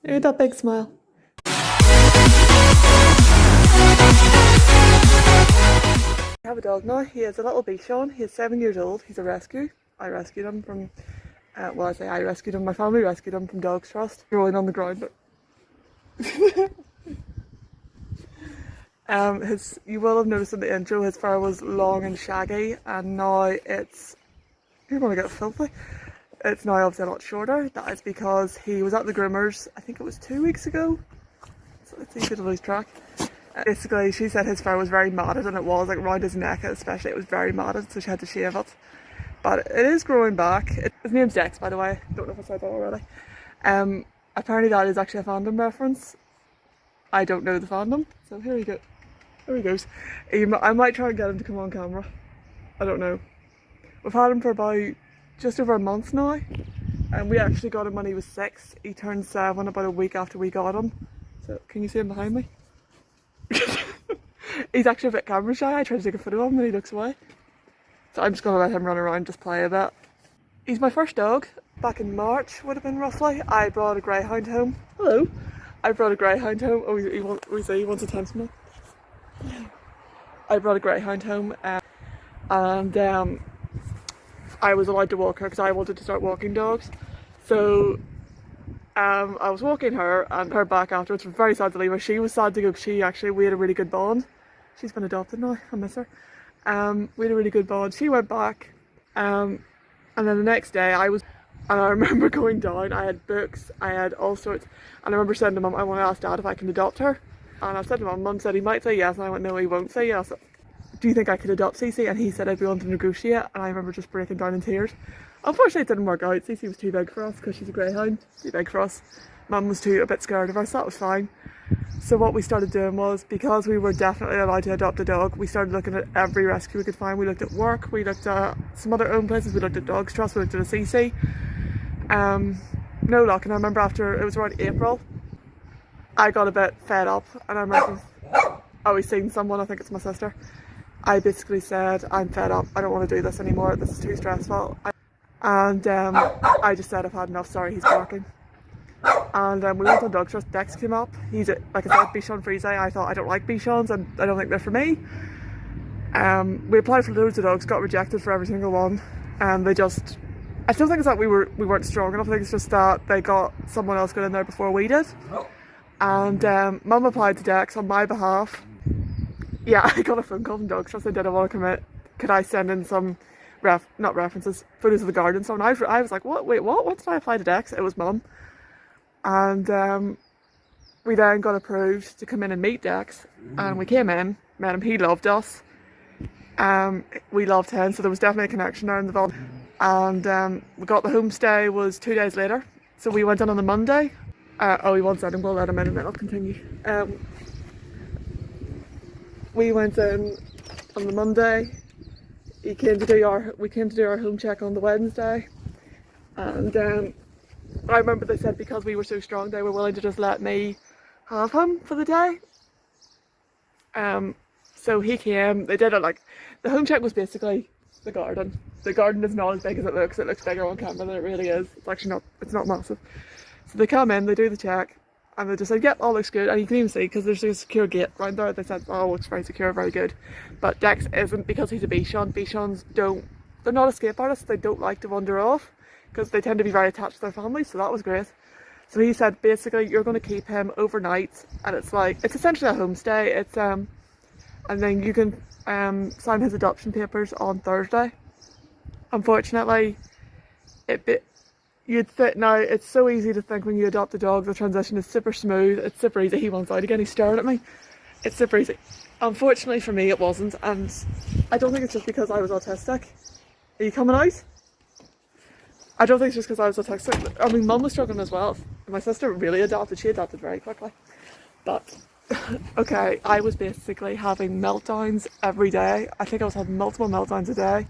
Look at that big smile. I have a dog now. He is a little Bichon. He is 7 years old. He's a rescue. I rescued him from, well, I say I rescued him. My family rescued him from Dogs Trust. Rolling on the ground. You will have noticed in the intro his fur was long and shaggy, and now you're going to get filthy. It's now obviously a lot shorter. That is because he was at the groomers, I think it was 2 weeks ago. So it's easy to lose track. Basically, she said his fur was very matted, and it was, like around his neck especially, it was very matted, so she had to shave it. But it is growing back. His name's Dex, by the way. Don't know if I said that already. Apparently that is actually a fandom reference. I don't know the fandom, so here we go. There he goes. I might try and get him to come on camera. I don't know. We've had him for about just over a month now, and we actually got him when he was 6. He turned 7 about a week after we got him. So can you see him behind me? He's actually a bit camera shy. I tried to take a photo of him and he looks away. So I'm just going to let him run around, just play a bit. He's my first dog. Back in March would have been roughly. I brought a greyhound home. Hello. I brought a greyhound home. Oh, he wants attention now. I brought a greyhound home, and I was allowed to walk her because I wanted to start walking dogs. So I was walking her and her back afterwards. Was very sad to leave her. She was sad to go because we had a really good bond. She's been adopted now. I miss her. We had a really good bond. She went back, and then the next day and I remember going down. I had books. I had all sorts. And I remember saying to Mum, I want to ask Dad if I can adopt her. And I said to Mum said he might say yes, and I went, no, he won't say yes. Do you think I could adopt Cece? And he said I'd be willing to negotiate, and I remember just breaking down in tears. Unfortunately it didn't work out. Cece was too big for us because she's a greyhound, too big for us. Mum was a bit scared of her, so that was fine. So what we started doing was, because we were definitely allowed to adopt a dog, we started looking at every rescue we could find. We looked at work, we looked at some other own places, we looked at Dogs Trust, we looked at a Cece. No luck, and I remember after, it was around April, I got a bit fed up, and I remember always seeing someone, I think it's my sister. I basically said, I'm fed up, I don't want to do this anymore, this is too stressful. And I just said, I've had enough, sorry, he's barking. And we went on Dogs Trust. Dex came up. He's like I said, Bichon Frise. I thought I don't like Bichons and I don't think they're for me. We applied for loads of dogs, got rejected for every single one, and I don't think it's that we weren't strong enough. I think it's just that they got someone else got in there before we did. And Mum applied to Dex on my behalf. Yeah, I got a phone call from Dogs Trust. I didn't want to commit. Could I send in some not references, photos of the garden? So I was like, what? Wait, what? What did I apply to Dex? It was Mum. And we then got approved to come in and meet Dex, and we came in, met him, he loved us, we loved him, so there was definitely a connection there in the village. And we got the homestay was 2 days later, so we went in on the Monday. He wants that, I'm going to let him in and then I'll continue. We went in on the Monday. We came to do our home check on the Wednesday, and I remember they said because we were so strong they were willing to just let me have him for the day. So he came, they did it like, the home check was basically the garden. The garden is not as big as it looks bigger on camera than it really is. It's actually not, it's not massive. So they come in, they do the check, and they just said, yep, all looks good. And you can even see, because there's a secure gate right there, they said, oh, it's very secure, very good. But Dex isn't, because he's a Bichon. Bichons they're not escape artists, they don't like to wander off, because they tend to be very attached to their families, so that was great. So he said, basically, you're going to keep him overnight, and it's essentially a homestay. It's and then you can sign his adoption papers on Thursday. Unfortunately, now it's so easy to think when you adopt a dog, the transition is super smooth, it's super easy. He wants out again, he's staring at me. It's super easy. Unfortunately for me, it wasn't, and I don't think it's just because I was autistic. Are you coming out? I don't think it's just because I was autistic. I mean, Mum was struggling as well. My sister really adopted. She adopted very quickly. But, okay, I was basically having meltdowns every day. I think I was having multiple meltdowns a day.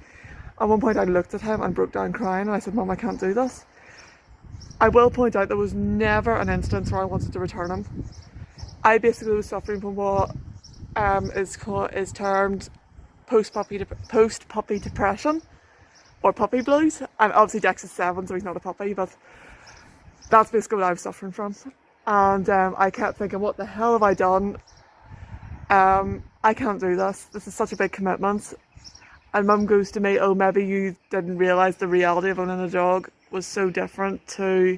At one point I looked at him and broke down crying, and I said, Mum, I can't do this. I will point out there was never an instance where I wanted to return him. I basically was suffering from what is termed post-puppy depression. Or puppy blues, and obviously Dex is 7, so he's not a puppy, but that's basically what I was suffering from. And I kept thinking, what the hell have I done? I can't do this. This is such a big commitment. And Mum goes to me, oh, maybe you didn't realise the reality of owning a dog was so different to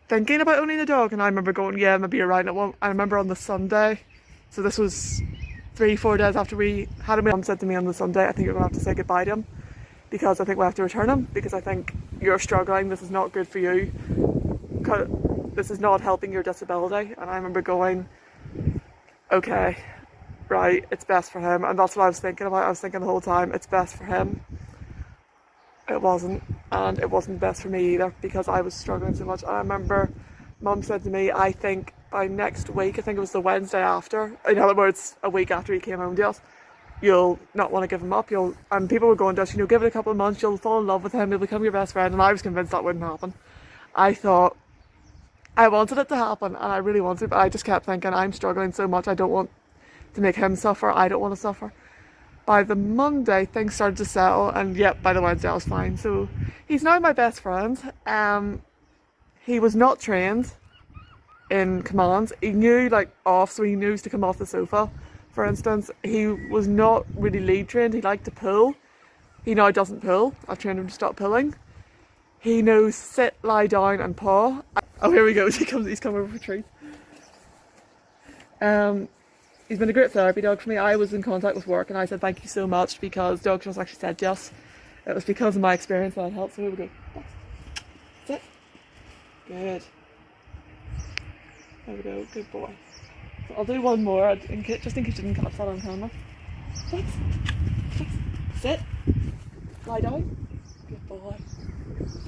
thinking about owning a dog. And I remember going, yeah, maybe you're right. I remember on the Sunday, so this was 3-4 days after we had him, Mum said to me on the Sunday, I think you're going to have to say goodbye to him because I think we'll have to return him because I think you're struggling. This is not good for you. This is not helping your disability. And I remember going, okay, right, it's best for him. And that's what I was thinking about. I was thinking the whole time, it's best for him. It wasn't. And it wasn't best for me either because I was struggling so much. And I remember Mum said to me, I think by next week, I think it was the Wednesday after, in other words, a week after he came home to us, you'll not want to give him up. And people were going to us, give it a couple of months, you'll fall in love with him, he'll become your best friend. And I was convinced that wouldn't happen. I thought, I wanted it to happen and I really wanted it, but I just kept thinking, I'm struggling so much, I don't want to make him suffer, I don't want to suffer. By the Monday, things started to settle, and yep, by the Wednesday I was fine. So he's now my best friend. He was not trained in commands. He knew so he knew to come off the sofa, for instance. He was not really lead trained, he liked to pull. He now doesn't pull, I've trained him to stop pulling. He knows sit, lie down and paw. Oh, here we go, he's come over for a treat. He's been a great therapy dog for me. I was in contact with work and I said thank you so much because Dog Trust actually said yes. It was because of my experience that helped. So here we go. Sit. Good. There we go. Good boy. So I'll do one more just in case you didn't catch that on camera. Sit. Sit. Lie down. Good boy.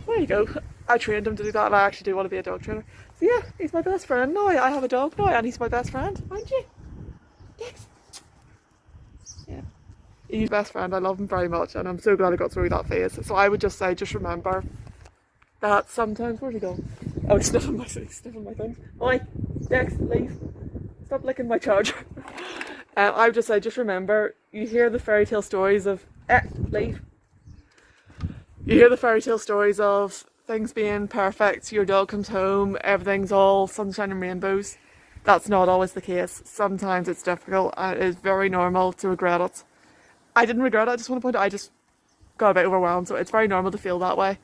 There you go. I trained him to do that and I actually do want to be a dog trainer. So yeah, he's my best friend now. I have a dog now and he's my best friend, aren't you? Thanks. Yeah. He's my best friend. I love him very much and I'm so glad I got through that phase. So I would just say, just remember that sometimes, where's he going? Oh, he's sniffing my things. Oi, Dex, leave. Stop licking my charger. I would just say, just remember, you hear the fairy tale stories of, leave. You hear the fairy tale stories of things being perfect, your dog comes home, everything's all sunshine and rainbows. That's not always the case. Sometimes it's difficult and it is very normal to regret it. I didn't regret it, I just want to point out I just got a bit overwhelmed, so it's very normal to feel that way.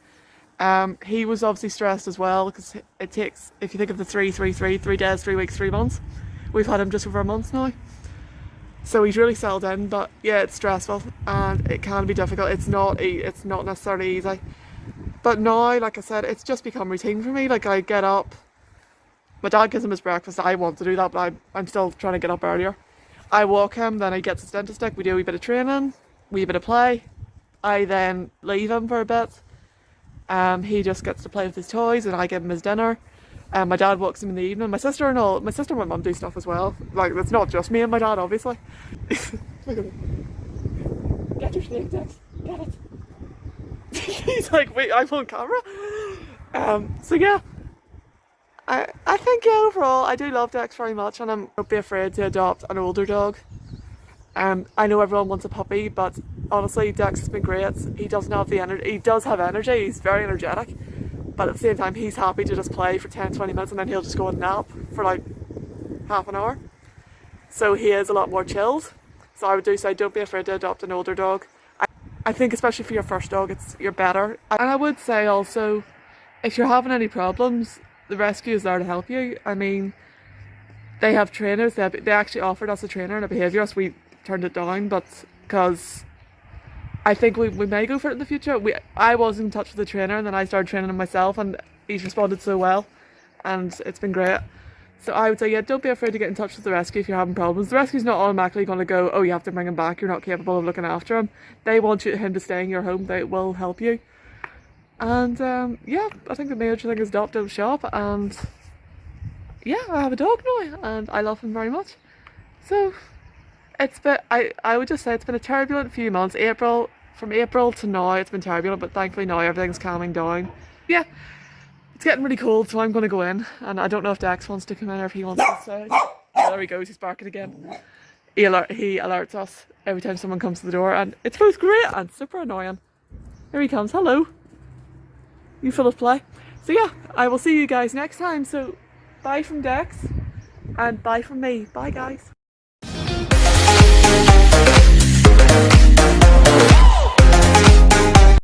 He was obviously stressed as well because it takes, if you think of the 3 days, 3 weeks, 3 months, we've had him just over a month now. So he's really settled in, but yeah, it's stressful and it can be difficult. It's not necessarily easy. But now, like I said, it's just become routine for me. Like I get up, my dad gives him his breakfast. I want to do that, but I'm still trying to get up earlier. I walk him, then he gets his dentist stick. We do a wee bit of training, a wee bit of play. I then leave him for a bit. He just gets to play with his toys and I give him his dinner. My dad walks him in the evening. My sister and my mum do stuff as well. Like, it's not just me and my dad, obviously. Look at him. Get your snake, Dex. Get it. He's like, wait, I'm on camera. So yeah. I think overall I do love Dex very much and don't be afraid to adopt an older dog. I know everyone wants a puppy, but honestly Dex has been great. He doesn't have the energy. He does have energy, he's very energetic, but at the same time he's happy to just play for 10-20 minutes and then he'll just go and nap for like half an hour. So he is a lot more chilled. So I would do say don't be afraid to adopt an older dog. I think especially for your first dog you're better. And I would say also, if you're having any problems, the rescue is there to help you. I mean, they have trainers. They actually offered us a trainer and a behaviourist. We turned it down, but because I think we may go for it in the future. I was in touch with the trainer and then I started training him myself and he's responded so well and it's been great. So I would say, yeah, don't be afraid to get in touch with the rescue if you're having problems. The rescue's not automatically going to go, oh, you have to bring him back, you're not capable of looking after him. They want him to stay in your home. They will help you. And yeah, I think the major thing is adopt, don't shop. And yeah, I have a dog now and I love him very much. So it's been, I would just say it's been a turbulent few months. From April to now it's been turbulent, but thankfully now everything's calming down. Yeah, it's getting really cold, so I'm going to go in and I don't know if Dex wants to come in or if he wants to stay. Oh, there he goes, he's barking again. He alerts us every time someone comes to the door and it's both great and super annoying. Here he comes, hello. You full of play? So yeah, I will see you guys next time. So bye from Dex, and bye from me. Bye guys.